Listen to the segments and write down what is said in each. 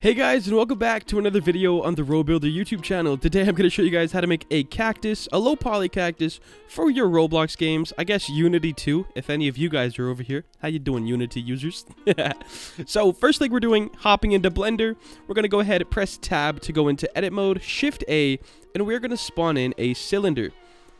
Hey guys, and welcome back to another video on the Robuilder YouTube channel. Today I'm going to show you guys how to make a cactus, a low poly cactus for your Roblox games. I guess Unity too, if any of you guys are over here. How you doing, Unity users? So first thing we're doing, hopping into Blender, we're going to go ahead and press tab to go into edit mode, shift A, and we're going to spawn in a cylinder.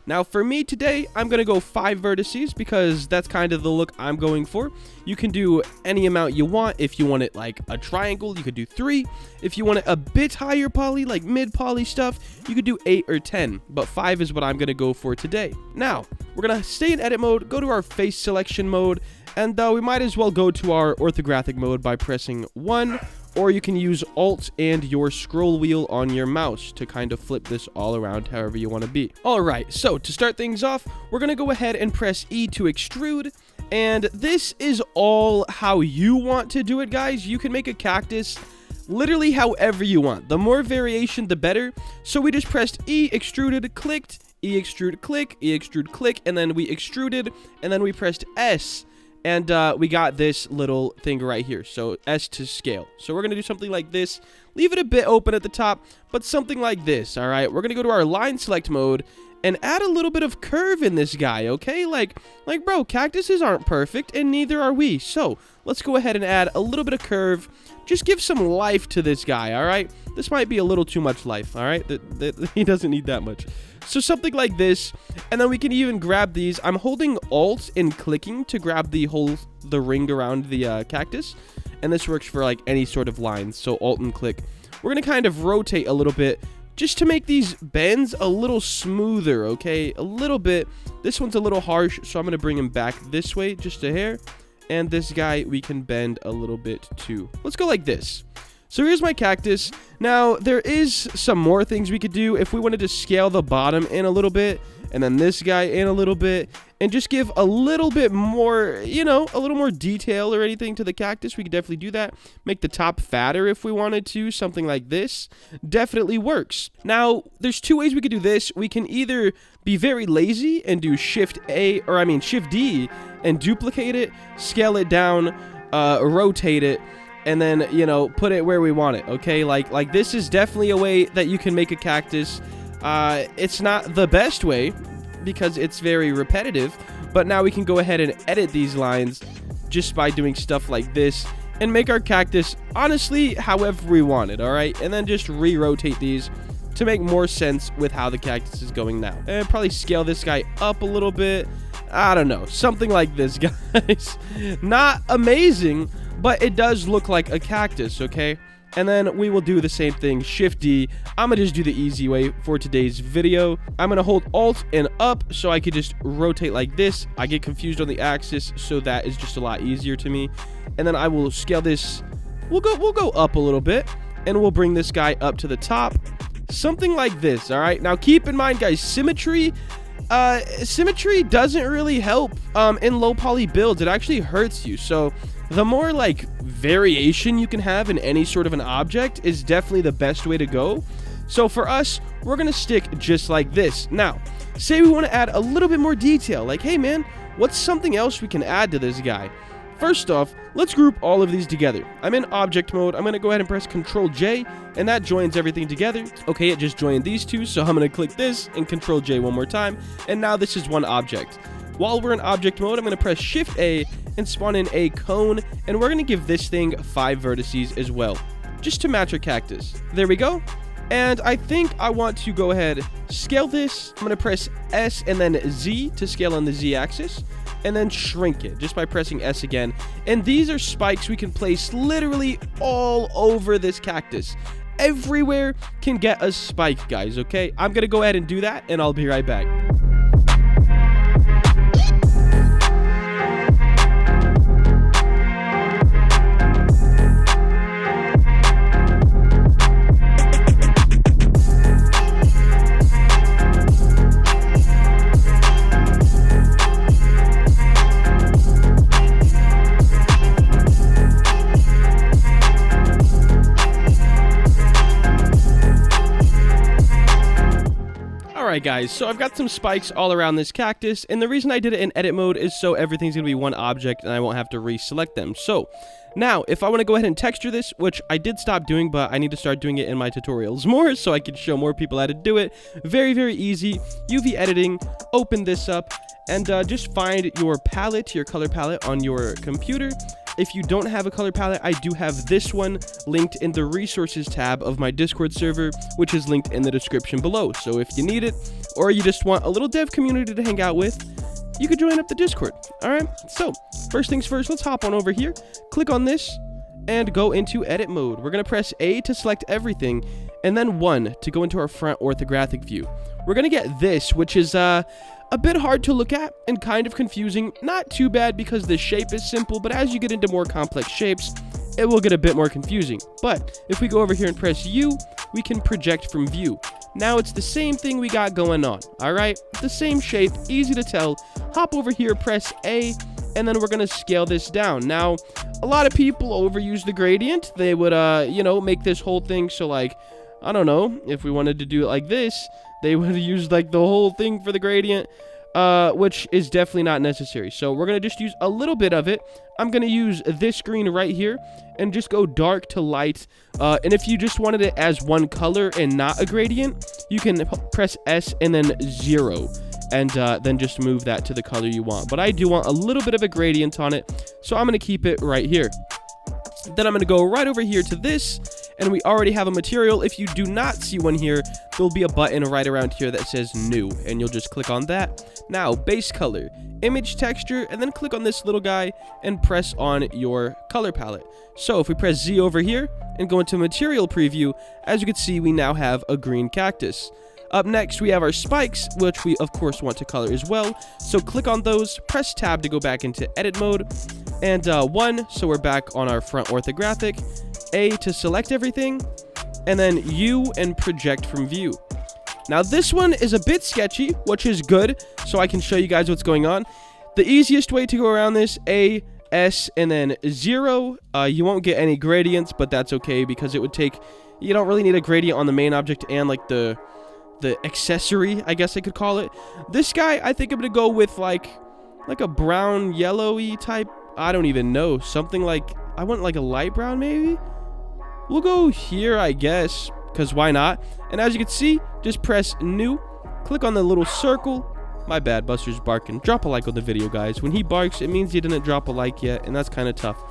Now for me today, I'm going to go 5 vertices because that's kind of the look I'm going for. You can do any amount you want. If you want it like a triangle, you could do 3. If you want it a bit higher poly, like mid poly stuff, you could do 8 or 10. But 5 is what I'm going to go for today. Now, we're going to stay in edit mode, go to our face selection mode, and we might as well go to our orthographic mode by pressing 1. Or you can use Alt and your scroll wheel on your mouse to kind of flip this all around however you want to be. Alright, so to start things off, we're going to go ahead and press E to extrude. And this is all how you want to do it, guys. You can make a cactus literally however you want. The more variation, the better. So we just pressed E, extruded, clicked, E, extrude, click, E, extrude, click, and then we extruded, and then we pressed S. And we got this little thing right here. So S to scale. So we're going to do something like this. Leave it a bit open at the top, but something like this. All right. We're going to go to our line select mode and add a little bit of curve in this guy. Okay. Like bro, cactuses aren't perfect and neither are we. So let's go ahead and add a little bit of curve. Just give some life to this guy. All right. This might be a little too much life. All right. He doesn't need that much. So something like this, and then we can even grab these. I'm holding Alt and clicking to grab the ring around the cactus, and this works for like any sort of lines. So Alt and click. We're gonna kind of rotate a little bit just to make these bends a little smoother. Okay, a little bit. This one's a little harsh, so I'm gonna bring him back this way just a hair, and this guy we can bend a little bit too. Let's go like this. So here's my cactus. Now, there is some more things we could do if we wanted to scale the bottom in a little bit, and then this guy in a little bit, and just give a little bit more, you know, a little more detail or anything to the cactus. We could definitely do that. Make the top fatter if we wanted to, something like this. Definitely works. Now, there's 2 ways we could do this. We can either be very lazy and do Shift D and duplicate it, scale it down, rotate it, and then, you know, put it where we want it. Okay, like this is definitely a way that you can make a cactus. It's not the best way because it's very repetitive, but now we can go ahead and edit these lines just by doing stuff like this and make our cactus honestly however we want it. All right, and then just re-rotate these to make more sense with how the cactus is going now. And probably scale this guy up a little bit. I don't know, something like this, guys. Not amazing, but it does look like a cactus, okay? And then we will do the same thing, Shift D. I'm gonna just do the easy way for today's video. I'm gonna hold Alt and up so I could just rotate like this. I get confused on the axis, so that is just a lot easier to me. And then I will scale this. We'll go up a little bit, and we'll bring this guy up to the top. Something like this, all right? Now keep in mind, guys, symmetry doesn't really help in low poly builds. It actually hurts you. So the more like variation you can have in any sort of an object is definitely the best way to go. So for us, we're gonna stick just like this. Now, say we want to add a little bit more detail, like, hey man, what's something else we can add to this guy? First off, let's group all of these together. I'm in object mode. I'm gonna go ahead and press Ctrl J, and that joins everything together. Okay, it just joined these two, so I'm gonna click this and Ctrl J one more time, and now this is one object. While we're in object mode, I'm gonna press Shift A and spawn in a cone, and we're gonna give this thing 5 vertices as well, just to match our cactus. There we go. And I think I want to go ahead, scale this. I'm gonna press S and then Z to scale on the Z axis, and then shrink it just by pressing S again. And these are spikes we can place literally all over this cactus. Everywhere can get a spike, guys, okay? I'm gonna go ahead and do that, and I'll be right back. Alright guys, so I've got some spikes all around this cactus, and the reason I did it in edit mode is so everything's going to be one object and I won't have to reselect them. So, now, if I want to go ahead and texture this, which I did stop doing, but I need to start doing it in my tutorials more so I can show more people how to do it. Very, very easy. UV editing, open this up, and just find your palette, your color palette on your computer. If you don't have a color palette, I do have this one linked in the resources tab of my Discord server, which is linked in the description below. So if you need it, or you just want a little dev community to hang out with, you could join up the Discord. Alright, so first things first, let's hop on over here, click on this, and go into edit mode. We're going to press A to select everything, and then 1 to go into our front orthographic view. We're going to get this, which is a bit hard to look at and kind of confusing. Not too bad because the shape is simple, but as you get into more complex shapes, it will get a bit more confusing. But if we go over here and press U, we can project from view. Now it's the same thing we got going on, alright? The same shape, easy to tell. Hop over here, press A, and then we're going to scale this down. Now, a lot of people overuse the gradient. They would, you know, make this whole thing so, like, I don't know, if we wanted to do it like this, they would use, like, the whole thing for the gradient, which is definitely not necessary. So we're going to just use a little bit of it. I'm going to use this green right here and just go dark to light. And if you just wanted it as one color and not a gradient, you can press S and then 0. And then just move that to the color you want. But I do want a little bit of a gradient on it, so I'm going to keep it right here. Then I'm going to go right over here to this, and we already have a material. If you do not see one here, there'll be a button right around here that says new, and you'll just click on that. Now, base color, image texture, and then click on this little guy and press on your color palette. So if we press Z over here and go into material preview, as you can see, we now have a green cactus. Up next, we have our spikes, which we, of course, want to color as well. So click on those, press tab to go back into edit mode, and 1, so we're back on our front orthographic, A to select everything, and then U and project from view. Now, this one is a bit sketchy, which is good, so I can show you guys what's going on. The easiest way to go around this, A, S, and then 0. You won't get any gradients, but that's okay, because it would take, you don't really need a gradient on the main object and, like, the accessory, I guess I could call it. This guy, I think I'm gonna go with like a brown yellowy type. I don't even know, something like, I want like a light brown maybe. We'll go here, I guess, because why not? And as you can see, just press new, click on the little circle. My bad, Buster's barking. Drop a like on the video, guys. When he barks, it means he didn't drop a like yet, and that's kind of tough.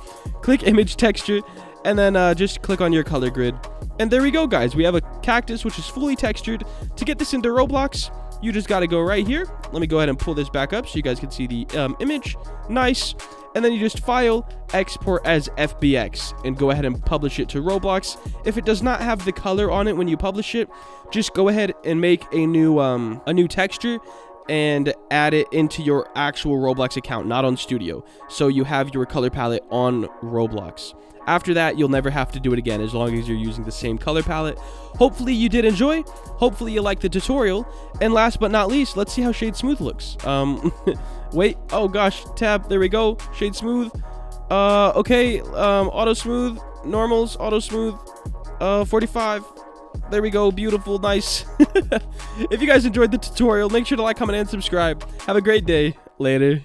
Click image texture, and then just click on your color grid. And there we go, guys. We have a cactus, which is fully textured. To get this into Roblox, you just got to go right here. Let me go ahead and pull this back up so you guys can see the image. Nice. And then you just file, export as FBX, and go ahead and publish it to Roblox. If it does not have the color on it when you publish it, just go ahead and make a new texture and add it into your actual Roblox account, not on Studio. So you have your color palette on Roblox. After that, you'll never have to do it again as long as you're using the same color palette. Hopefully you did enjoy. Hopefully you liked the tutorial. And last but not least, let's see how Shade Smooth looks. Wait, oh gosh, tab, there we go. Shade Smooth. Okay, auto smooth, normals, auto smooth, 45. There we go, beautiful, nice. If you guys enjoyed the tutorial, make sure to like, comment, and subscribe. Have a great day. Later.